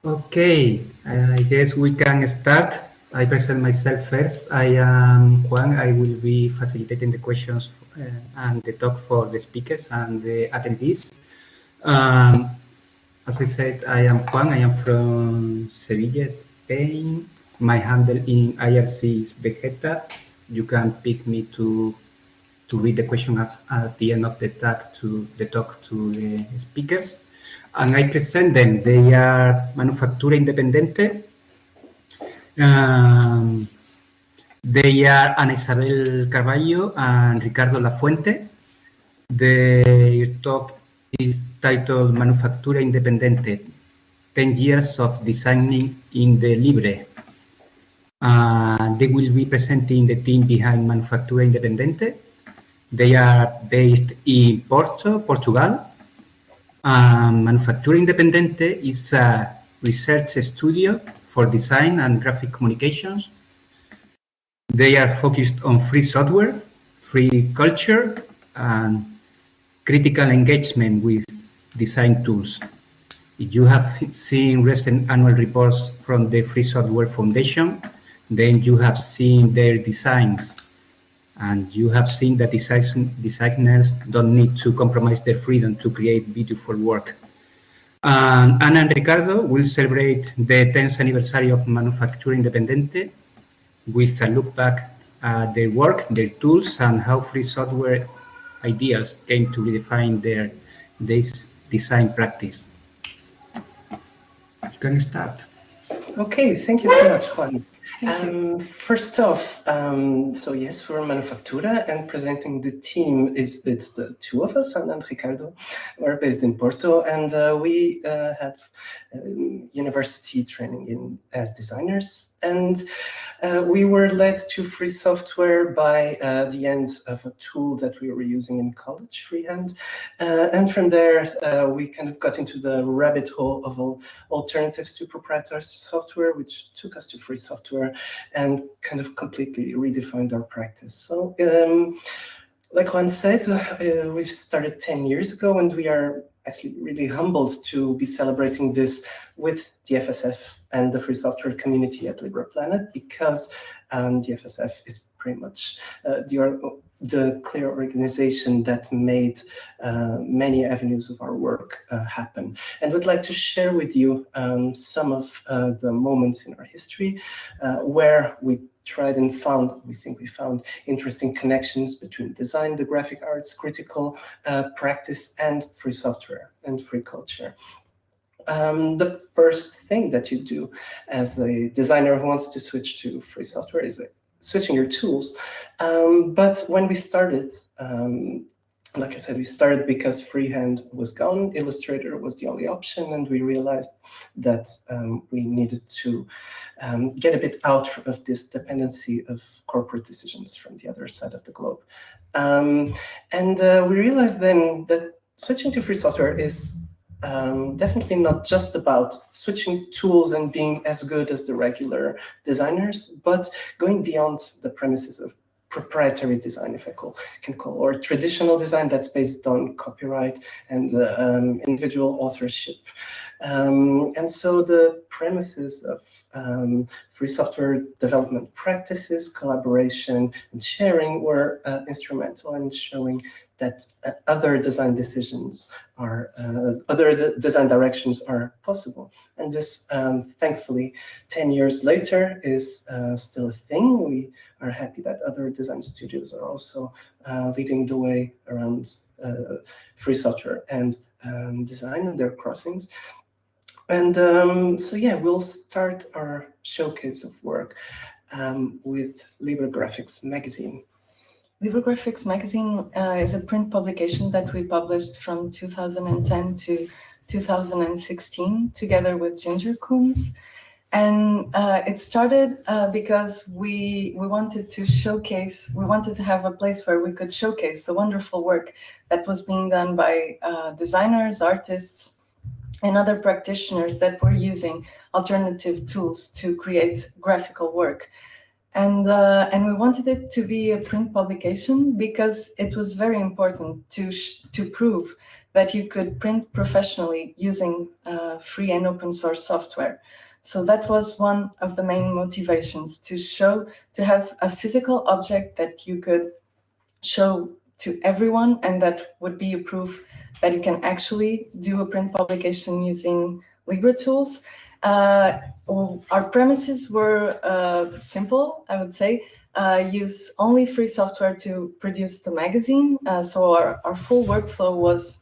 Okay, I guess we can start. I present myself first. I am Juan. I will be facilitating the questions and the talk for the speakers and the attendees. As I said, I am Juan. I am from Sevilla, Spain. My handle in IRC is Vegeta. You can pick me to read the question at the end of the talk to the speakers. And I present them. They are Manufactura Independente. They are Isabel Carvalho and Ricardo Lafuente. Their talk is titled Manufactura Independente, 10 years of designing in the libre. They will be presenting the team behind Manufactura Independente. They are based in Porto, Portugal. Manufactura Independente is a research studio for design and graphic communications. They are focused on free software, free culture, and critical engagement with design tools. If you have seen recent annual reports from the Free Software Foundation, then you have seen their designs, and you have seen that designers don't need to compromise their freedom to create beautiful work. Ana and Ricardo will celebrate the 10th anniversary of Manufactura Independente with a look back at their work, their tools, and how free software ideas came to redefine their design practice. You can start. Okay, thank you so much, Juan. First off, so yes, we're Manufactura, and presenting the team, it's the two of us, Ana and Ricardo. We're based in Porto, and we have university training as designers, and we were led to free software by the end of a tool that we were using in college, Freehand, and from there we kind of got into the rabbit hole of alternatives to proprietary software, which took us to free software and kind of completely redefined our practice. So like Juan said, we've started 10 years ago, and we are actually really humbled to be celebrating this with the FSF and the free software community at LibrePlanet, because the FSF is pretty much the clear organization that made many avenues of our work happen. And would like to share with you some of the moments in our history where we tried and we found interesting connections between design, the graphic arts, critical practice, and free software and free culture. The first thing that you do as a designer who wants to switch to free software is switching your tools. But when we started, like I said, we started because freehand was gone, Illustrator was the only option, and we realized that we needed to get a bit out of this dependency of corporate decisions from the other side of the globe. And we realized then that switching to free software is definitely not just about switching tools and being as good as the regular designers, but going beyond the premises of proprietary design, if I can call, or traditional design that's based on copyright and individual authorship. And so the premises of free software development practices, collaboration, and sharing were instrumental in showing that other design decisions are, other design directions are possible. And this, thankfully, 10 years later is still a thing. We are happy that other design studios are also leading the way around free software and design and their crossings. And so yeah, we'll start our showcase of work with LibreGraphics magazine. LibreGraphics magazine is a print publication that we published from 2010 to 2016 together with Ginger Coons. And it started because we wanted to showcase, we wanted to have a place where we could showcase the wonderful work that was being done by designers, artists, and other practitioners that were using alternative tools to create graphical work. And we wanted it to be a print publication because it was very important to prove that you could print professionally using free and open source software. So that was one of the main motivations, to have a physical object that you could show to everyone, and that would be a proof that you can actually do a print publication using Libre tools. Our premises were simple, I would say. Use only free software to produce the magazine. So our full workflow was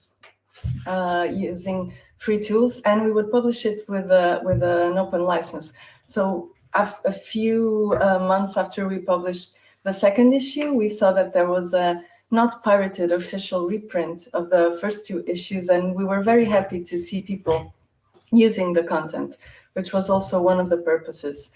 using free tools, and we would publish it with an open license. So a few months after we published the second issue, we saw that there was a not pirated official reprint of the first two issues, and we were very happy to see people using the content, which was also one of the purposes.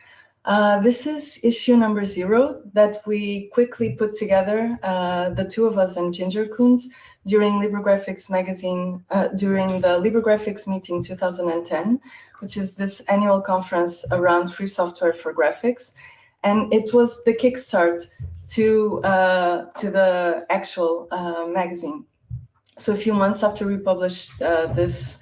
This is issue number 0 that we quickly put together, the two of us and Ginger Koons, during LibreGraphics magazine, during the LibreGraphics meeting 2010, which is this annual conference around free software for graphics. And it was the kickstart to the actual magazine. So a few months after we published this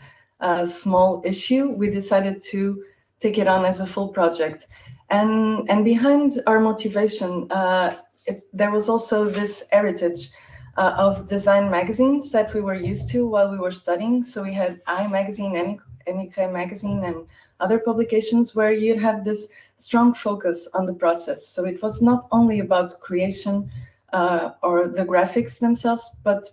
small issue, we decided to take it on as a full project. And behind our motivation, there was also this heritage of design magazines that we were used to while we were studying. So we had I Magazine, Emigre Magazine, and other publications where you'd have this strong focus on the process. So it was not only about creation or the graphics themselves, but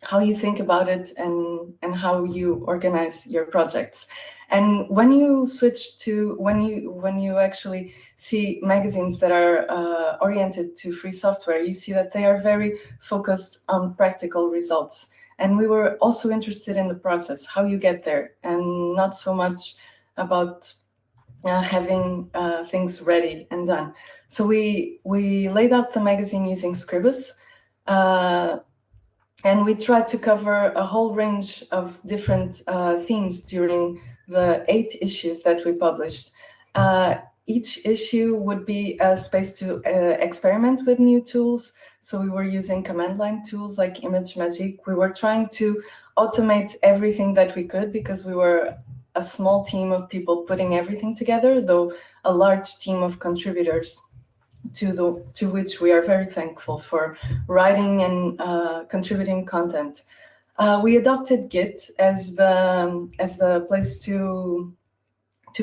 how you think about it and how you organize your projects. And when you switch to, when you actually see magazines that are oriented to free software, you see that they are very focused on practical results. And we were also interested in the process, how you get there, and not so much about having things ready and done. So we laid out the magazine using Scribus, and we tried to cover a whole range of different themes during the 8 issues that we published. Each issue would be a space to experiment with new tools. So we were using command line tools like ImageMagick. We were trying to automate everything that we could, because we were a small team of people putting everything together, though a large team of contributors to which we are very thankful for writing and contributing content. We adopted Git as the place to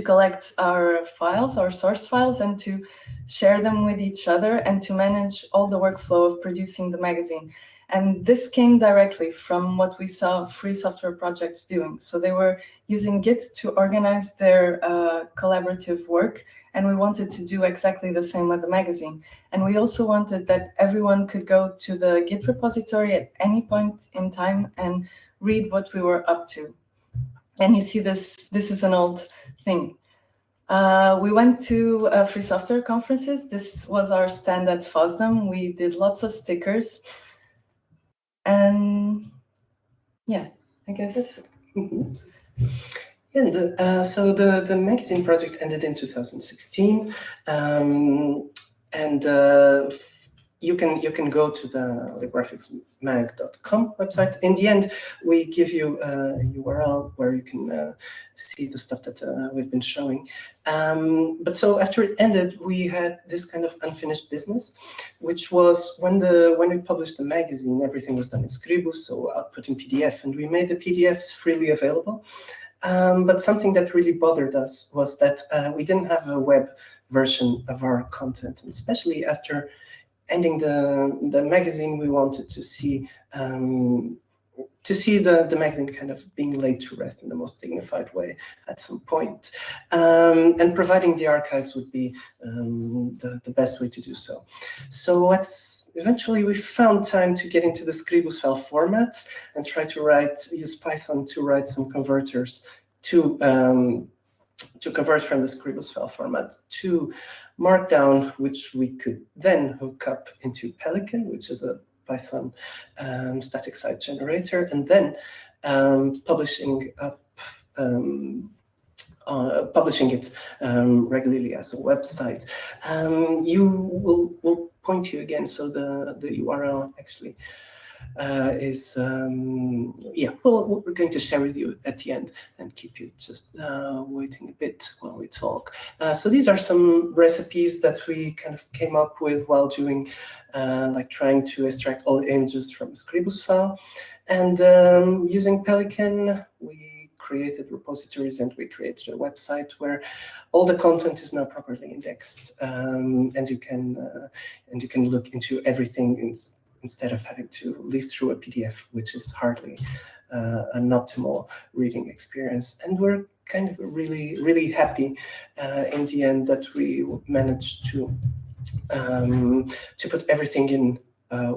collect our files, our source files, and to share them with each other, and to manage all the workflow of producing the magazine. And this came directly from what we saw free software projects doing. So they were using Git to organize their collaborative work, and we wanted to do exactly the same with the magazine. And we also wanted that everyone could go to the Git repository at any point in time and read what we were up to. And you see this is an old thing. We went to free software conferences. This was our stand at FOSDEM. We did lots of stickers. And yeah, I guess. Mm-hmm. And so the magazine project ended in 2016, and you can go to the LibreGraphicsMag.com website. In the end, we give you a URL where you can see the stuff that we've been showing. But so after it ended, we had this kind of unfinished business, which was when we published the magazine, everything was done in Scribus, so output in PDF, and we made the PDFs freely available. But something that really bothered us was that we didn't have a web version of our content, and especially after ending the magazine, we wanted to see the magazine kind of being laid to rest in the most dignified way at some point. And providing the archives would be the best way to do so. So eventually we found time to get into the Scribus file formats and try to use Python to write some converters to convert from the Scribus file format to Markdown, which we could then hook up into Pelican, which is a Python static site generator, and then publishing it regularly as a website. We'll point you again, so the URL actually is, yeah, well, we're going to share with you at the end and keep you just waiting a bit while we talk. So these are some recipes that we kind of came up with while doing, like trying to extract all images from a Scribus file. And using Pelican, we created repositories and we created a website where all the content is now properly indexed, and you can look into everything instead of having to leaf through a PDF, which is hardly an optimal reading experience. And we're kind of really happy in the end that we managed to put everything in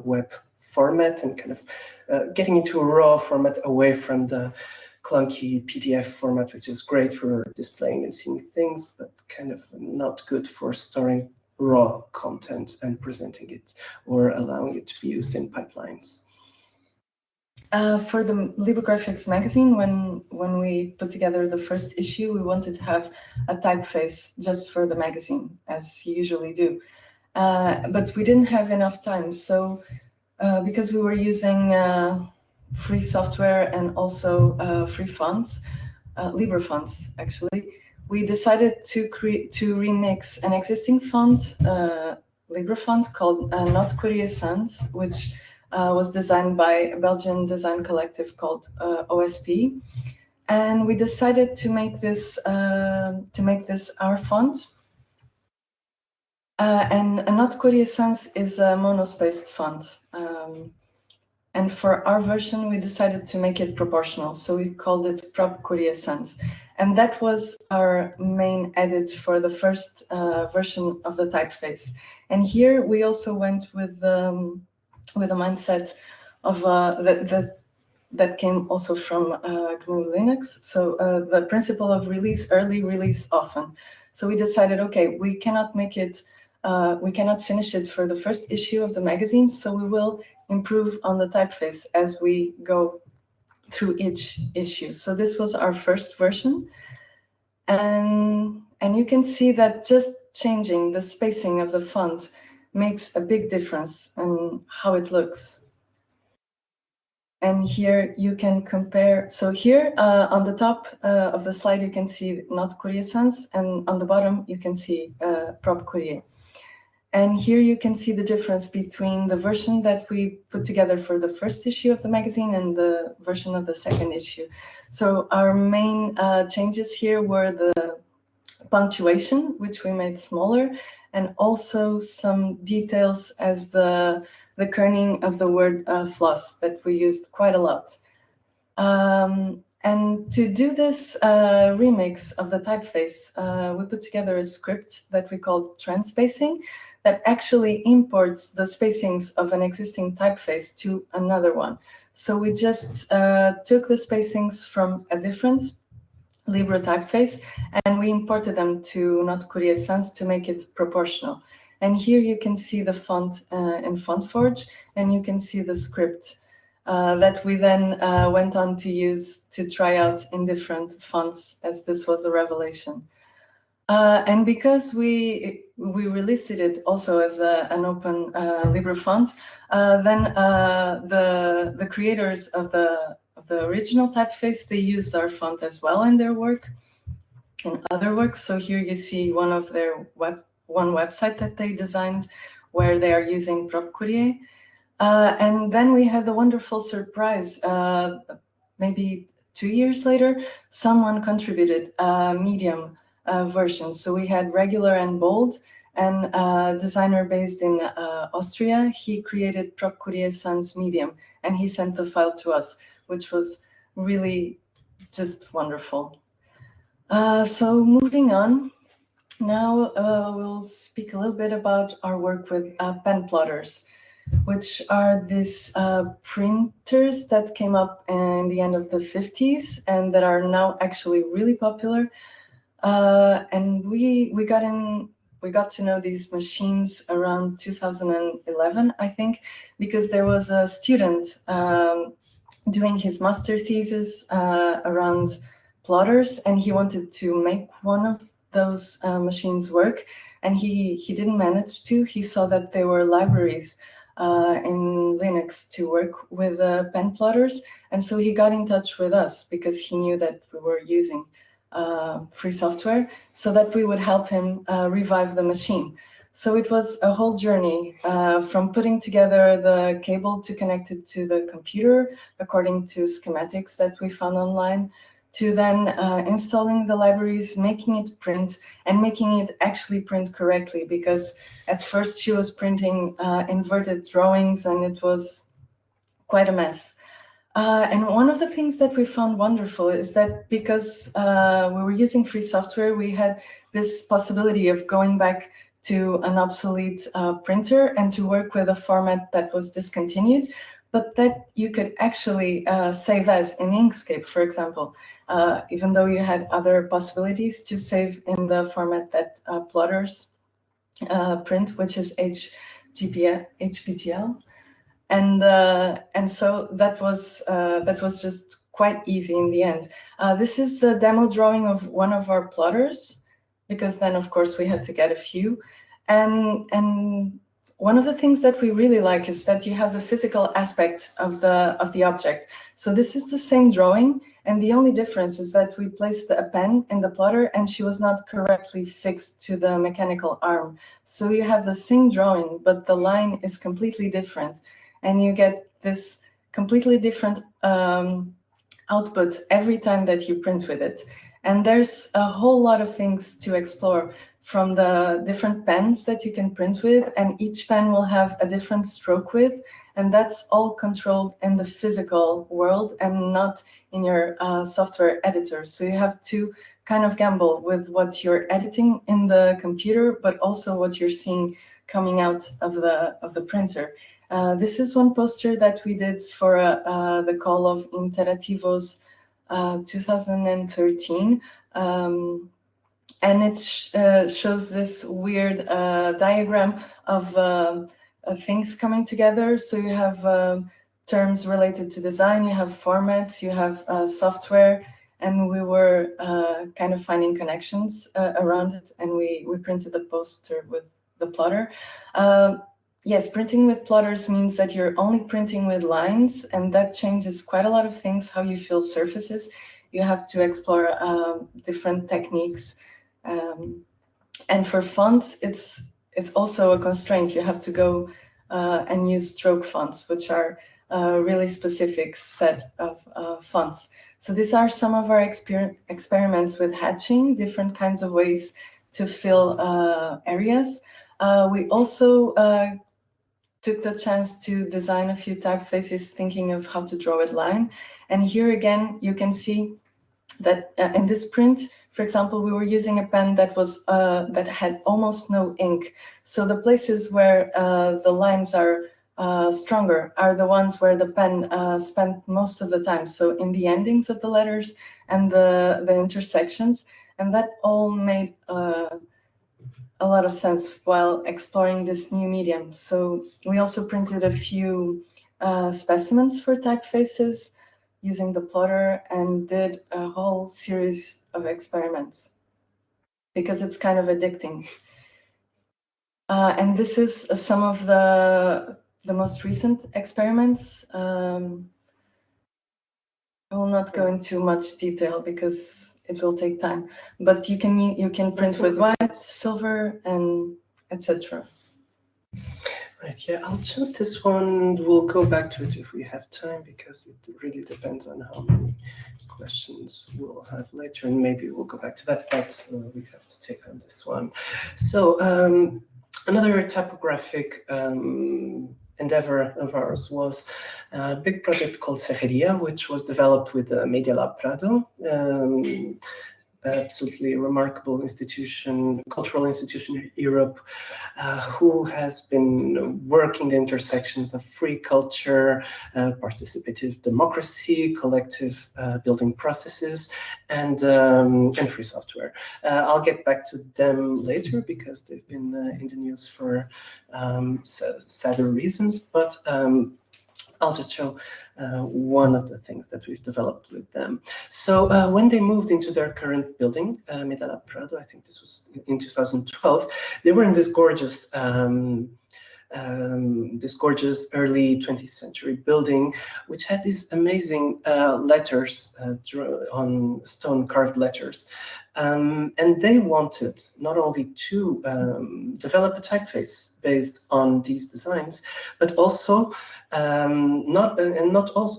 web format and kind of getting into a raw format away from the clunky PDF format, which is great for displaying and seeing things, but kind of not good for storing raw content and presenting it or allowing it to be used in pipelines. For the LibreGraphics magazine, when we put together the first issue, we wanted to have a typeface just for the magazine, as you usually do. But we didn't have enough time, so because we were using free software and also free fonts, Libre fonts actually, we decided to remix an existing font, Libre font called Not Courier Sans, which was designed by a Belgian design collective called OSP, and we decided to make this our font. And a Not Courier Sans is a monospaced font. And for our version, we decided to make it proportional. So we called it Prop Courier Sans. And that was our main edit for the first version of the typeface. And here we also went with a mindset of that came also from gnu+linux. So the principle of release early, release often. So we decided, okay, we cannot make it, we cannot finish it for the first issue of the magazine, so we will improve on the typeface as we go through each issue. So this was our first version. And you can see that just changing the spacing of the font makes a big difference in how it looks. And here you can compare. So here on the top of the slide, you can see Not Courier Sans, and on the bottom, you can see Prop Courier. And here you can see the difference between the version that we put together for the first issue of the magazine and the version of the second issue. So our main changes here were the punctuation, which we made smaller, and also some details as the kerning of the word floss that we used quite a lot. And to do this remix of the typeface, we put together a script that we called transspacing that actually imports the spacings of an existing typeface to another one. So we just took the spacings from a different Libre typeface and we imported them to Not Courier Sans to make it proportional. And here you can see the font in FontForge, and you can see the script that we then went on to use to try out in different fonts, as this was a revelation. And because we released it also as an open Libre font, then the creators of the original typeface, they used our font as well in their work, in other works. So here you see one of their one website that they designed where they are using Prop Courier. And then we had the wonderful surprise, maybe 2 years later, someone contributed a medium version. So we had regular and bold, and a designer based in Austria, he created Prop Courier Sans medium, and he sent the file to us, which was really just wonderful. So moving on, now we'll speak a little bit about our work with pen plotters, which are these printers that came up in the end of the 50s and that are now actually really popular. And we got to know these machines around 2011, I think, because there was a student doing his master thesis around plotters, and he wanted to make one of those machines work, and he didn't manage to. He saw that there were libraries in Linux to work with pen plotters. And so he got in touch with us because he knew that we were using free software, so that we would help him revive the machine. So it was a whole journey from putting together the cable to connect it to the computer according to schematics that we found online, to then installing the libraries, making it print, and making it actually print correctly, because at first she was printing inverted drawings and it was quite a mess. And one of the things that we found wonderful is that because we were using free software, we had this possibility of going back to an obsolete printer and to work with a format that was discontinued, but that you could actually save as in Inkscape, for example, even though you had other possibilities to save in the format that plotters print, which is HPGL. And so that was just quite easy in the end. This is the demo drawing of one of our plotters, because then of course we had to get a few. And one of the things that we really like is that you have the physical aspect of the object. So this is the same drawing, and the only difference is that we placed a pen in the plotter and she was not correctly fixed to the mechanical arm. So you have the same drawing, but the line is completely different. And you get this completely different output every time that you print with it. And there's a whole lot of things to explore, from the different pens that you can print with, and each pen will have a different stroke width, and that's all controlled in the physical world and not in your software editor. So you have to kind of gamble with what you're editing in the computer, but also what you're seeing coming out of the printer. This is one poster that we did for the call of Interativos 2013. And it shows this weird diagram of things coming together. So you have terms related to design, you have formats, you have software, and we were kind of finding connections around it, and we printed the poster with the plotter. Yes, printing with plotters means that you're only printing with lines, and that changes quite a lot of things, how you feel surfaces. You have to explore different techniques. And for fonts, it's also a constraint. You have to go and use stroke fonts, which are a really specific set of fonts. So these are some of our experiments with hatching, different kinds of ways to fill areas. We also took the chance to design a few typefaces, thinking of how to draw a line. And here again, you can see that in this print, for example, we were using a pen that was that had almost no ink. So the places where the lines are stronger are the ones where the pen spent most of the time. So in the endings of the letters and the intersections, and that all made a lot of sense while exploring this new medium. So we also printed a few specimens for typefaces using the plotter, and did a whole series of experiments because it's kind of addicting. And this is some of the most recent experiments. I will not go into much detail because it will take time, but you can print with white, silver, and etc. Right, yeah, I'll check this one. We'll go back to it if we have time, because it really depends on how many questions we'll have later, and maybe we'll go back to that, but we have to take on this one. So another typographic endeavor of ours was a big project called Cejeria, which was developed with Media Lab Prado. Absolutely remarkable institution, cultural institution in Europe, who has been working the intersections of free culture, participative democracy, collective building processes, and free software. I'll get back to them later because they've been in the news for sadder reasons, but I'll just show one of the things that we've developed with them. So when they moved into their current building, Media Lab Prado, I think this was in 2012, they were in this gorgeous this gorgeous early 20th century building, which had these amazing letters on stone carved letters. And they wanted not only to develop a typeface based on these designs, but also not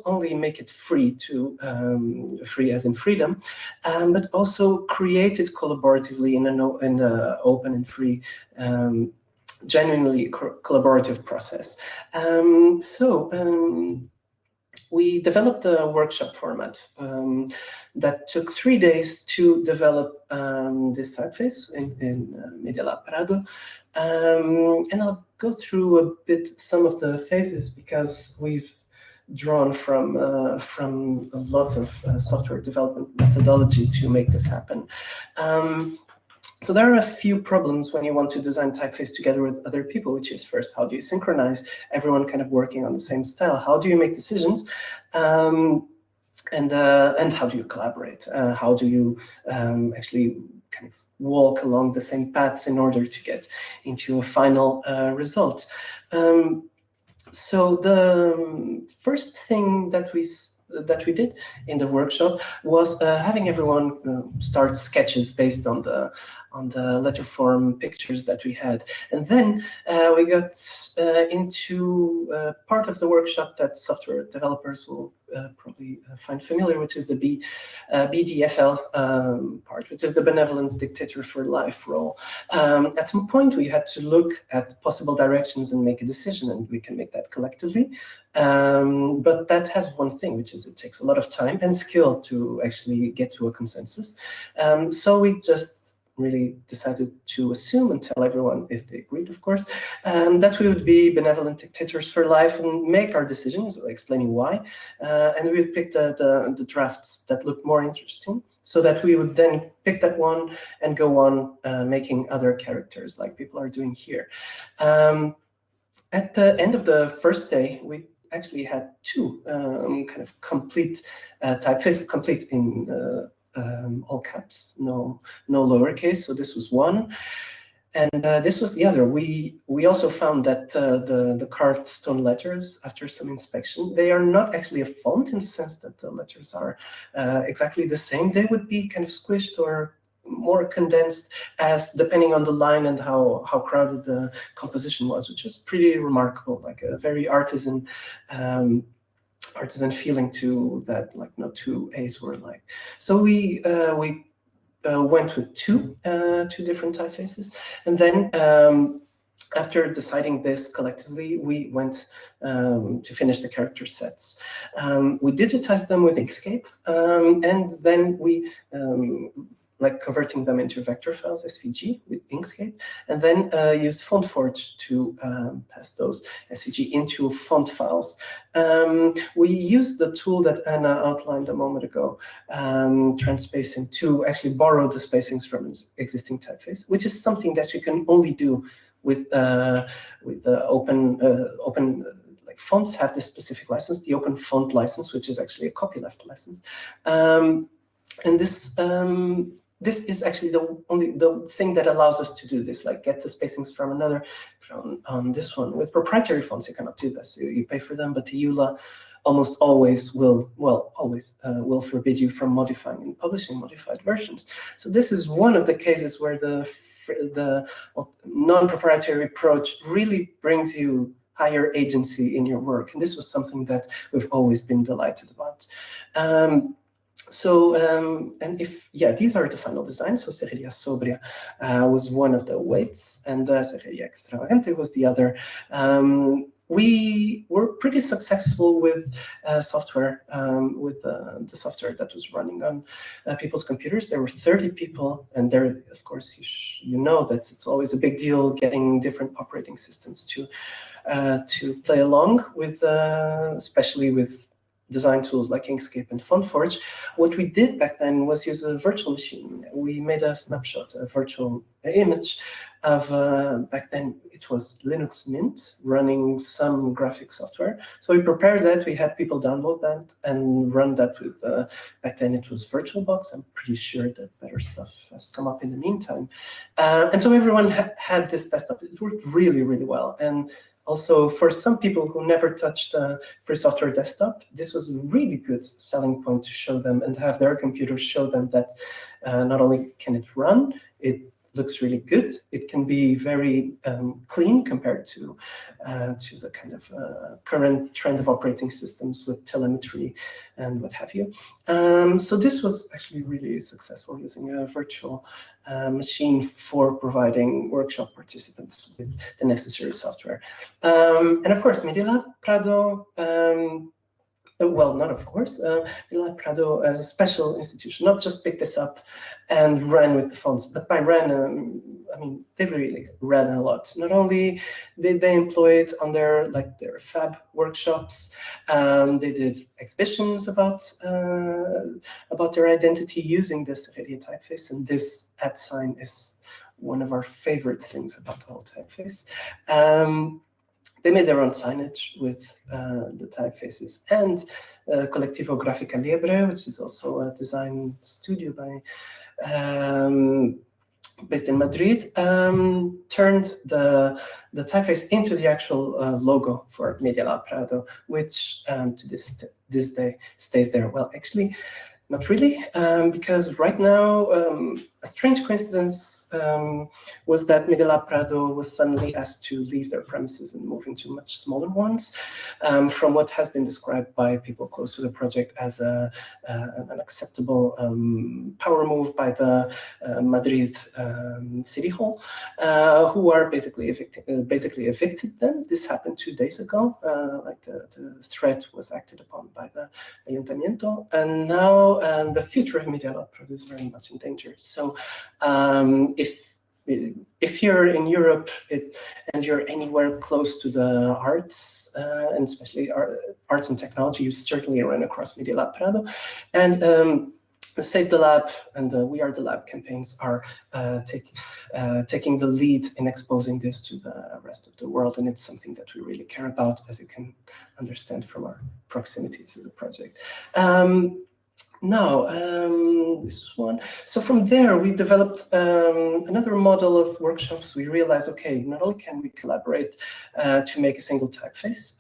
only make it free to free as in freedom, but also create it collaboratively in an open and free, genuinely collaborative process. We developed a workshop format that took 3 days to develop this typeface in Media Lab Prado. And I'll go through a bit some of the phases because we've drawn from a lot of software development methodology to make this happen. So there are a few problems when you want to design typeface together with other people, which is first, how do you synchronize everyone kind of working on the same style? How do you make decisions? And how do you collaborate? How do you actually kind of walk along the same paths in order to get into a final result? So the first thing that we did in the workshop was having everyone start sketches based on the letter form pictures that we had, and then we got into part of the workshop that software developers will probably find familiar, which is the BDFL part, which is the benevolent dictator for life role. At some point, we had to look at possible directions and make a decision, and we can make that collectively. But that has one thing, which is it takes a lot of time and skill to actually get to a consensus. So we just really decided to assume and tell everyone, if they agreed, of course, that we would be benevolent dictators for life and make our decisions, explaining why. And we would pick the drafts that looked more interesting, so that we would then pick that one and go on making other characters like people are doing here. At the end of the first day, we actually had two kind of complete typefaces, complete in all caps, no lowercase. So this was one, and this was the other. We also found that the carved stone letters, after some inspection, they are not actually a font in the sense that the letters are exactly the same. They would be kind of squished or more condensed, as depending on the line and how crowded the composition was, which was pretty remarkable, like a very artisan feeling to that, like no two A's were like. So we went with two different typefaces, and then after deciding this collectively, we went to finish the character sets. We digitized them with Inkscape, and then we like converting them into vector files, SVG, with Inkscape, and then used FontForge to pass those SVG into font files. We used the tool that Anna outlined a moment ago, transspacing, to actually borrow the spacings from an existing typeface, which is something that you can only do with the open like fonts have this specific license, the Open Font license, which is actually a copyleft license. And this is actually the thing that allows us to do this, like get the spacings from another, on this one. With proprietary fonts, you cannot do this. You pay for them, but the EULA almost always will forbid you from modifying and publishing modified versions. So this is one of the cases where the non-proprietary approach really brings you higher agency in your work, and this was something that we've always been delighted about. And these are the final designs. So Serreria Sobria was one of the weights, and Serreria Extravagante was the other. We were pretty successful with software, with the software that was running on people's computers. There were 30 people, and there, of course, you know that it's always a big deal getting different operating systems to play along with, especially with design tools like Inkscape and FontForge. What we did back then was use a virtual machine. We made a snapshot, a virtual image of, back then it was Linux Mint running some graphic software. So we prepared that, we had people download that and run that with, back then it was VirtualBox. I'm pretty sure that better stuff has come up in the meantime. And so everyone had this desktop. It worked really, really well. And Also, for some people who never touched free software desktop, this was a really good selling point to show them and have their computers show them that not only can it run, it looks really good. It can be very clean compared to the kind of current trend of operating systems with telemetry and what have you. So this was actually really successful, using a virtual machine for providing workshop participants with the necessary software. And of course, Media Lab Prado. Well, not of course. Media Lab Prado, as a special institution, not just picked this up and ran with the fonts, but by ran, I mean, they really ran a lot. Not only did they employ it on their fab workshops, they did exhibitions about their identity using this Serreria typeface, and this @ is one of our favorite things about the whole typeface. They made their own signage with the typefaces, and Colectivo Gráfica Libre, which is also a design studio based in Madrid, turned the typeface into the actual logo for Media Lab Prado, which to this day stays there. Well, actually, not really, because right now, a strange coincidence was that Media Lab Prado was suddenly asked to leave their premises and move into much smaller ones, from what has been described by people close to the project as an acceptable power move by the Madrid City Hall, who are basically evicted them. This happened 2 days ago, the threat was acted upon by the Ayuntamiento, and now the future of Media Lab Prado is very much in danger. So if you're in Europe and you're anywhere close to the arts, and especially arts and technology, you certainly run across Media Lab Prado. And Save the Lab and We Are the Lab campaigns are taking the lead in exposing this to the rest of the world, and it's something that we really care about, as you can understand from our proximity to the project. Now, this one. So from there, we developed another model of workshops. We realized, okay, not only can we collaborate to make a single typeface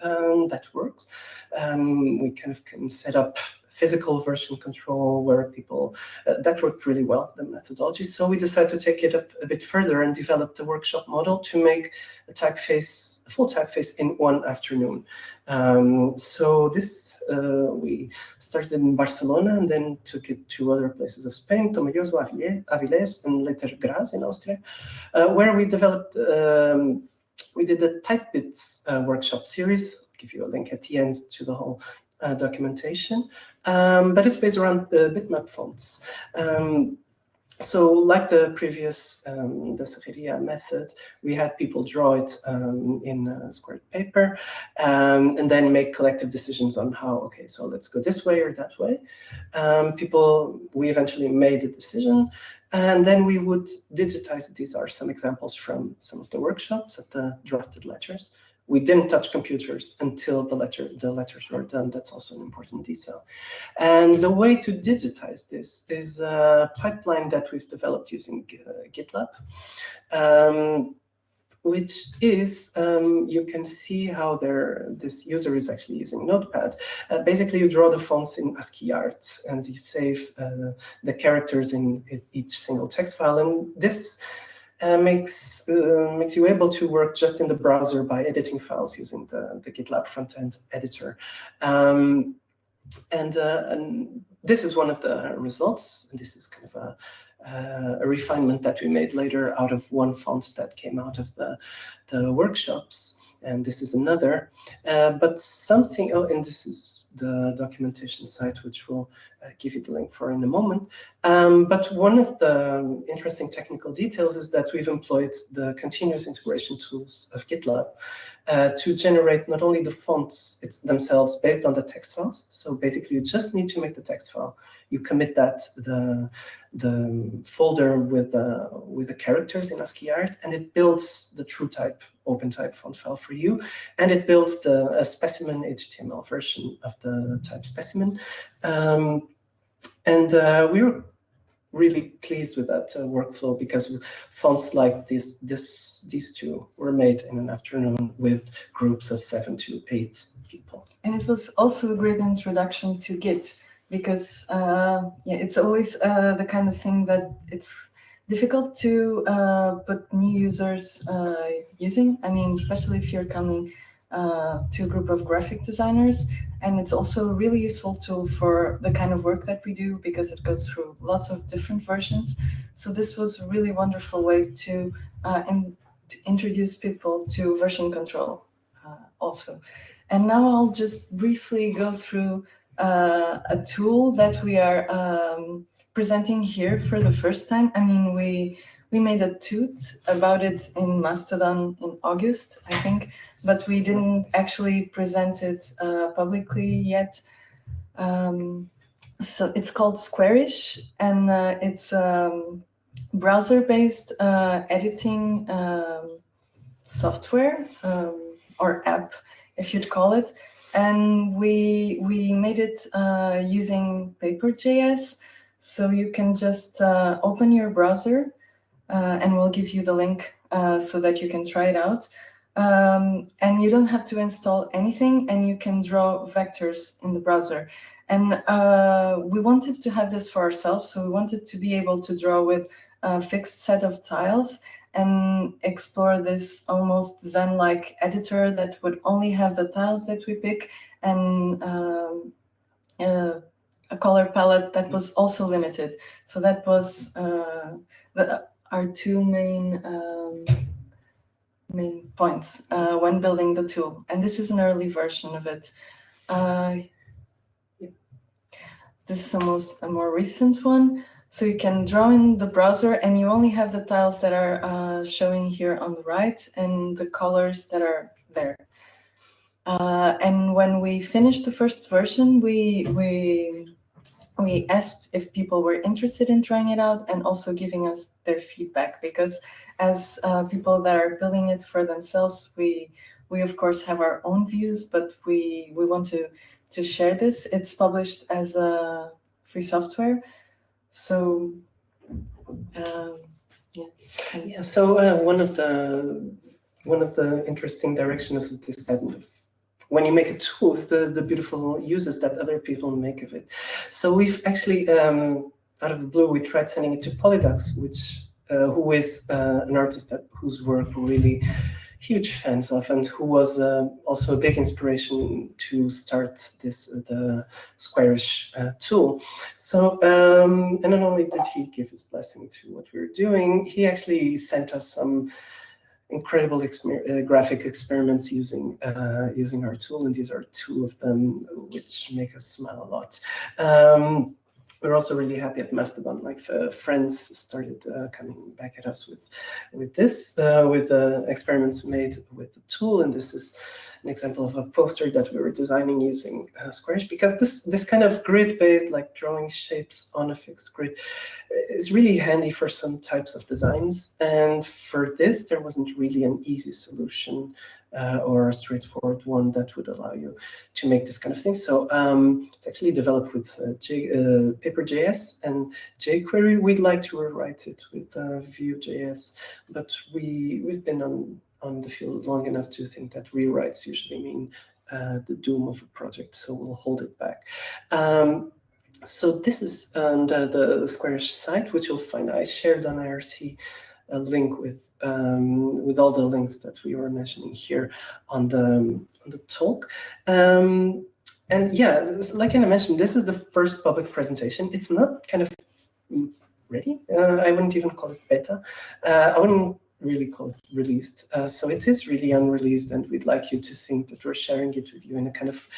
that works, we kind of can set up physical version control where people, that worked really well, the methodology. So we decided to take it up a bit further and develop the workshop model to make a full typeface in one afternoon. So this, we started in Barcelona and then took it to other places of Spain, Tomelloso, Avilés, and later Graz in Austria, where we developed, we did the Typebits workshop series. I'll give you a link at the end to the whole documentation, but it's based around the bitmap fonts. So like the previous, the Serreria method, we had people draw it in squared paper and then make collective decisions on how, okay, so let's go this way or that way. We eventually made a decision, and then we would digitize it. These are some examples from some of the workshops of the drafted letters. We didn't touch computers until the letters were done. That's also an important detail. And the way to digitize this is a pipeline that we've developed using GitLab, which is, you can see how this user is actually using Notepad. Basically, you draw the fonts in ASCII art, and you save the characters in each single text file. And this makes you able to work just in the browser by editing files using the GitLab front-end editor. And this is one of the results. And this is kind of a refinement that we made later out of one font that came out of the workshops. And this is another. But something, and this is the documentation site, which we'll give you the link for in a moment. But one of the interesting technical details is that we've employed the continuous integration tools of GitLab to generate not only the fonts themselves based on the text files. So basically, you just need to make the text file. You commit that the folder with the characters in ASCII art, and it builds the TrueType OpenType font file for you, and it builds a specimen HTML version of the type specimen. And we were really pleased with that workflow, because fonts like these two were made in an afternoon with groups of 7 to 8 people. And it was also a great introduction to Git, because it's always the kind of thing that it's difficult to put new users using. I mean, especially if you're coming to a group of graphic designers. And it's also a really useful tool for the kind of work that we do, because it goes through lots of different versions. So this was a really wonderful way to introduce people to version control also. And now I'll just briefly go through a tool that we are presenting here for the first time. I mean, we made a tweet about it in Mastodon in August, I think, but we didn't actually present it publicly yet. So it's called Squarish, and it's browser-based editing software or app, if you'd call it. And we made it using Paper.js, so you can just open your browser, and we'll give you the link so that you can try it out. And you don't have to install anything, and you can draw vectors in the browser. And we wanted to have this for ourselves, so we wanted to be able to draw with a fixed set of tiles and explore this almost Zen-like editor that would only have the tiles that we pick, and a color palette that was also limited. So that was our two main points when building the tool. And this is an early version of it. This is a more recent one. So you can draw in the browser, and you only have the tiles that are showing here on the right and the colors that are there. And when we finished the first version, we asked if people were interested in trying it out and also giving us their feedback, because as people that are building it for themselves, we of course have our own views, but we want to share this. It's published as a free software. So so one of the interesting directions of this kind of, when you make a tool, is the beautiful uses that other people make of it. So we've actually, out of the blue, we tried sending it to Polydux, who is an artist whose work we're really huge fans of, and who was also a big inspiration to start the Squarish tool. So, and not only did he give his blessing to what we were doing, he actually sent us some incredible graphic experiments using our tool, and these are two of them which make us smile a lot. We're also really happy at Mastodon. Like friends started coming back at us with experiments made with the tool, and this is an example of a poster that we were designing using Squarish, because this kind of grid-based, like drawing shapes on a fixed grid, is really handy for some types of designs. And for this, there wasn't really an easy solution or a straightforward one that would allow you to make this kind of thing. So it's actually developed with Paper.js and jQuery. We'd like to rewrite it with Vue.js, but we've been on the field long enough to think that rewrites usually mean the doom of a project, so we'll hold it back. So this is the Squarish site, which you'll find. I shared on IRC a link with all the links that we were mentioning here on the talk. And yeah, like I mentioned, this is the first public presentation. It's not kind of ready. I wouldn't even call it beta. I wouldn't really call it released. So it is really unreleased, and we'd like you to think that we're sharing it with you in a kind of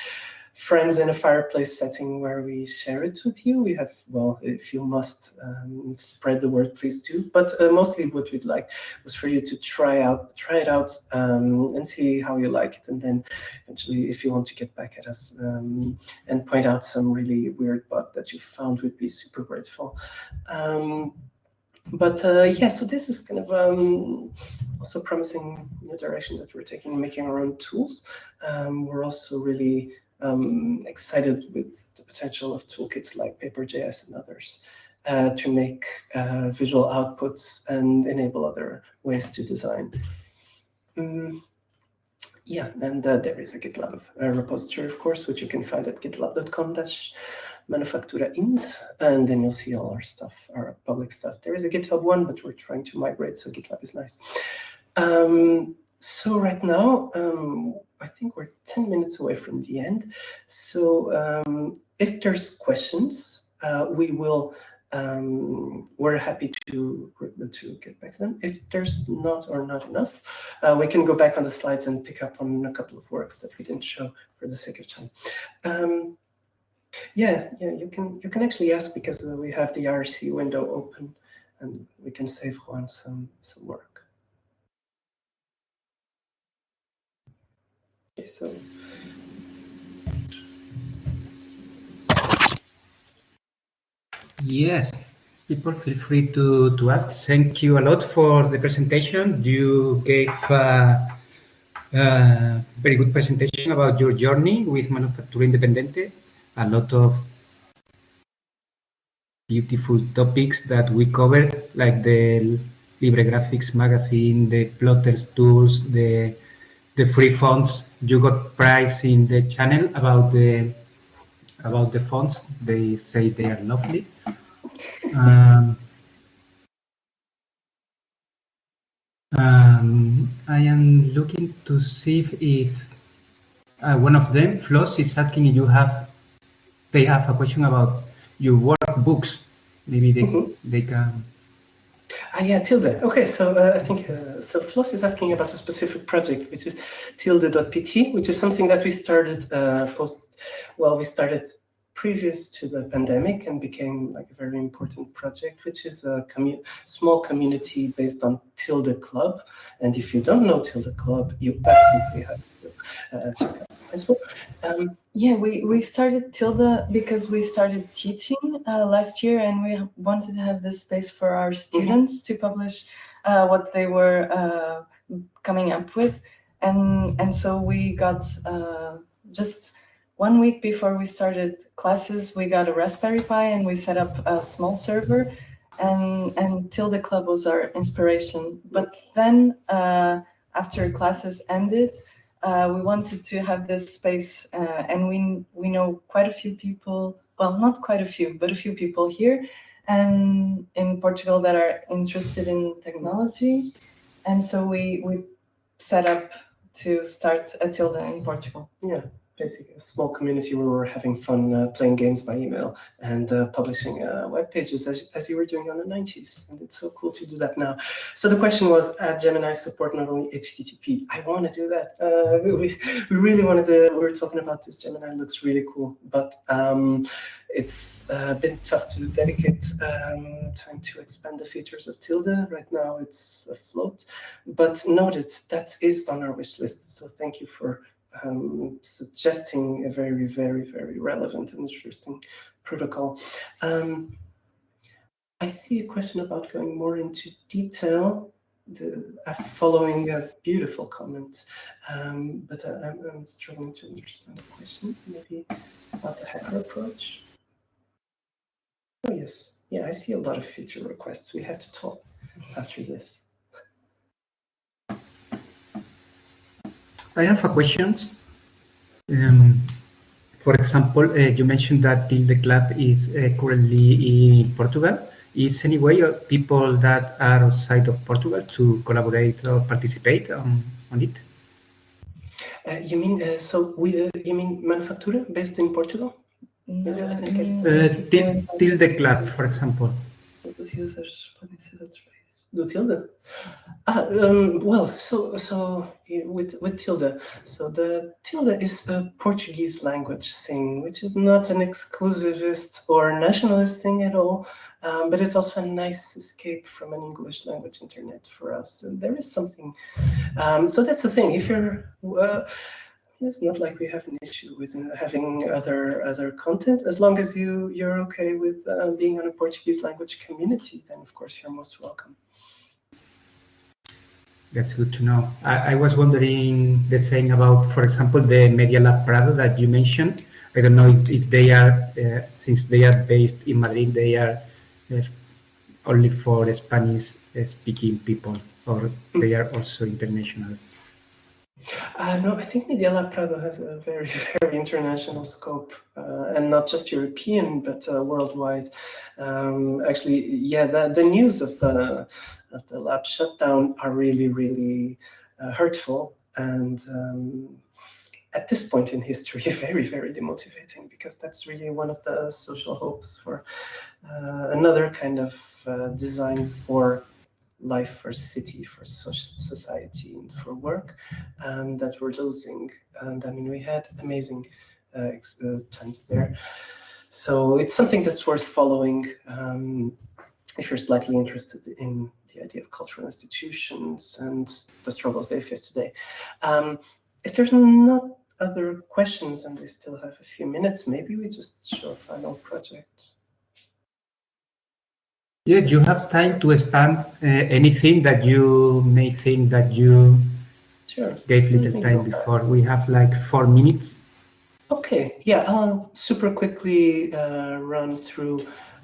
friends in a fireplace setting where we share it with you. We have, well, if you must spread the word, please do. But mostly what we'd like was for you to try it out and see how you like it. And then eventually, if you want to get back at us and point out some really weird bug that you found, we'd be super grateful. But yeah, so this is kind of also promising new direction that we're taking, making our own tools. We're also really excited with the potential of toolkits like Paper.js and others. to make visual outputs and enable other ways to design. Yeah, and there is a GitLab repository, of course, which you can find at gitlab.com/Manufactura Ind, and then you'll see all our stuff, our public stuff. There is a GitHub one, but we're trying to migrate, so GitLab is nice. So right now, I think we're 10 minutes away from the end. So if there's questions, we will. We're happy to get back to them. If there's not enough, we can go back on the slides and pick up on a couple of works that we didn't show for the sake of time. Yeah, you can actually ask, because we have the IRC window open, and we can save Juan some work. Okay, so. Yes, people feel free to ask. Thank you a lot for the presentation. You gave a very good presentation about your journey with Manufactura Independente. A lot of beautiful topics that we covered, like the Libre Graphics magazine, the plotters tools, the free fonts. You got prize in the channel about the fonts. They say they are lovely. I am looking to see if one of them, Floss, is asking if they have a question about your workbooks. Maybe they can. Yeah, Tilde. Okay, so I think so. Floss is asking about a specific project, which is tilde.pt, which is something that we started we started previous to the pandemic and became like a very important project, which is a small community based on Tilde Club. And if you don't know Tilde Club, you absolutely have to check out as well. Yeah, we started Tilde because we started teaching last year, and we wanted to have this space for our students to publish what they were coming up with. And so we got just 1 week before we started classes, we got a Raspberry Pi and we set up a small server, and Tilde Club was our inspiration. But then after classes ended, we wanted to have this space, and we know quite a few people, well, not quite a few, but a few people here and in Portugal that are interested in technology. And so we set up to start a Tilde in Portugal. Yeah. Basically a small community where we're having fun playing games by email and publishing web pages as you were doing on the 90s. And it's so cool to do that now. So the question was, Gemini support not only HTTP. I want to do that. We really wanted to. We were talking about this. Gemini looks really cool, but it's been tough to dedicate time to expand the features of Tilde. Right now it's afloat, but noted that is on our wish list. So thank you for suggesting a very, very, very relevant and interesting protocol. I see a question about going more into detail, following a beautiful comment, but I'm struggling to understand the question, maybe about the hacker approach. Oh, yes. Yeah, I see a lot of feature requests. We have to talk after this. I have a question. For example, you mentioned that Tilde Club is currently in Portugal. Is any way of people that are outside of Portugal to collaborate or participate on it? You mean you mean Manufactura based in Portugal? No, Tilde Club, for example. Os users podem ser de outros países. Do Tilde? Well, so with Tilde, so the Tilde is a Portuguese language thing, which is not an exclusivist or nationalist thing at all, but it's also a nice escape from an English language internet for us. And there is something. So that's the thing. If you're it's not like we have an issue with having other content. As long as you're okay with being on a Portuguese language community, then of course you're most welcome. That's good to know. I was wondering the same about, for example, the Media Lab Prado that you mentioned. I don't know if they are, since they are based in Madrid, they are only for Spanish-speaking people, or they are also international? No, I think Media Lab Prado has a very, very international scope, and not just European, but worldwide. Actually, yeah, the news of the lab shutdown are really, really hurtful, and at this point in history, very, very demotivating, because that's really one of the social hopes for another kind of design for life, for city, for society, and for work that we're losing. And I mean, we had amazing times there. So it's something that's worth following if you're slightly interested in the idea of cultural institutions and the struggles they face today. If there's not other questions and we still have a few minutes, maybe we just show a final project. Yes, you have time to expand anything that you may think that you gave little time before. We have like 4 minutes. Okay, yeah, I'll super quickly run through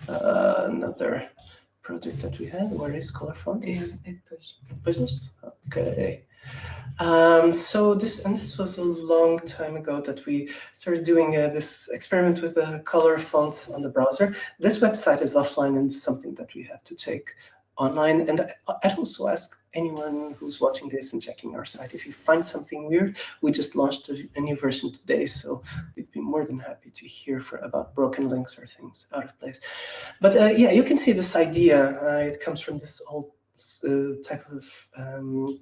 another project that we had. Where is Color Font? It pushed. Okay. So this was a long time ago that we started doing this experiment with color fonts on the browser. This website is offline and something that we have to take online. And I'd also ask anyone who's watching this and checking our site, if you find something weird, we just launched a new version today, so we'd be more than happy to hear about broken links or things out of place. But yeah, you can see this idea. It comes from this old type of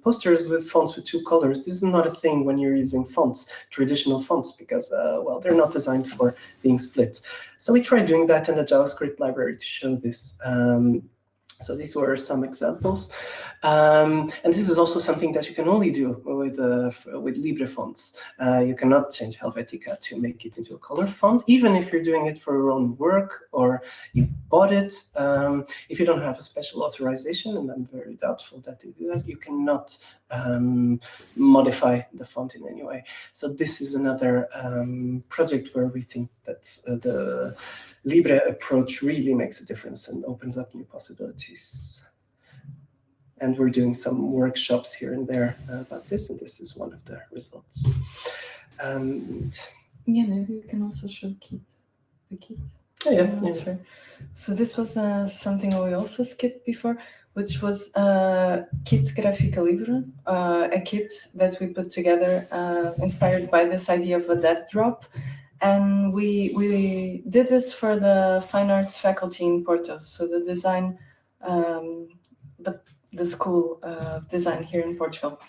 posters with fonts with 2 colors. This is not a thing when you're using fonts, traditional fonts, because, well, they're not designed for being split. So we tried doing that in the JavaScript library to show this. So these were some examples. And this is also something that you can only do with Libre fonts. You cannot change Helvetica to make it into a color font, even if you're doing it for your own work or you bought it. If you don't have a special authorization, and I'm very doubtful that they do that, you cannot modify the font in any way. So this is another project where we think that the Libre approach really makes a difference and opens up new possibilities. And we're doing some workshops here and there about this, and this is one of the results. Yeah, maybe we can also show the kit. Oh, yeah. Sure. So this was something we also skipped before, which was Kit Gráfica Libre, a kit that we put together inspired by this idea of a dead drop. And we did this for the fine arts faculty in Porto, so the design, the school of design here in Portugal.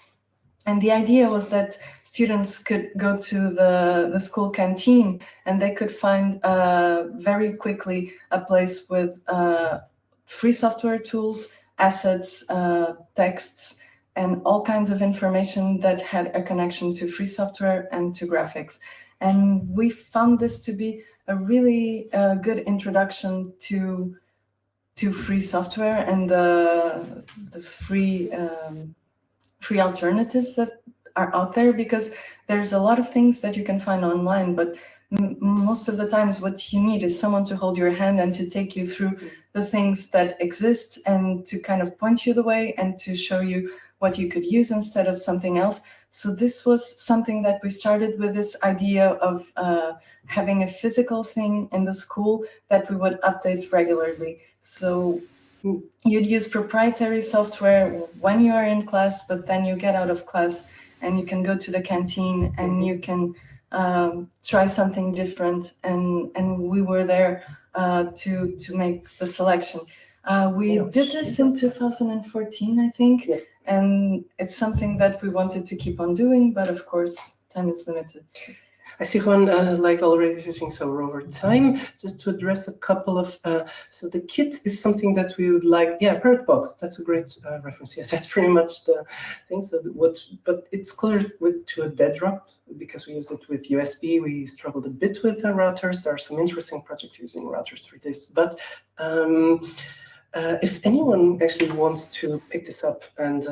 And the idea was that students could go to the school canteen and they could find very quickly a place with free software tools, assets, texts, and all kinds of information that had a connection to free software and to graphics. And we found this to be a really good introduction to free software and the free alternatives that are out there, because there's a lot of things that you can find online, but most of the times what you need is someone to hold your hand and to take you through the things that exist and to kind of point you the way and to show you what you could use instead of something else. So this was something that we started with, this idea of having a physical thing in the school that we would update regularly. So you'd use proprietary software when you are in class, but then you get out of class and you can go to the canteen and you can try something different. And we were there to make the selection. We did this in 2014, I think, and it's something that we wanted to keep on doing, but of course, time is limited. I see Juan like already finishing, so we're over time. Just to address a couple of, so the kit is something that we would like, Parrot Box, that's a great reference. Yeah, that's pretty much the thing. So but it's closer to a dead drop because we use it with USB. We struggled a bit with the routers. There are some interesting projects using routers for this, but if anyone actually wants to pick this up and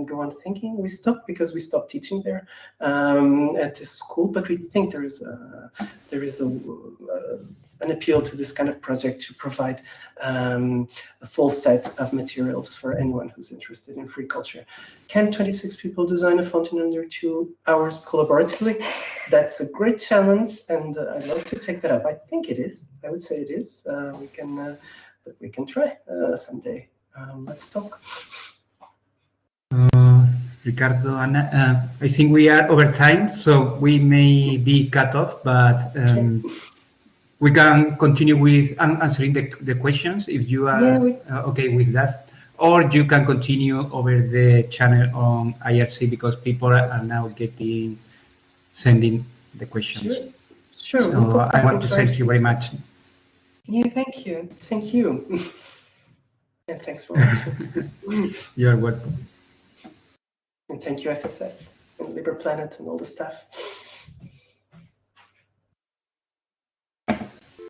go on thinking, we stopped because we stopped teaching there at this school. But we think there is a an appeal to this kind of project to provide a full set of materials for anyone who's interested in free culture. Can 26 people design a font in under 2 hours collaboratively? That's a great challenge, and I'd love to take that up. I think it is. I would say it is. We can try someday. Let's talk. Ricardo, Anna, I think we are over time, so we may be cut off, but we can continue with answering the questions if you are okay with that. Or you can continue over the channel on IRC because people are now sending the questions. Sure. So I want to thank you very much. Yeah, thank you. Thank you. And thanks for watching. You're welcome. And thank you, FSF, and LibrePlanet, and all the staff.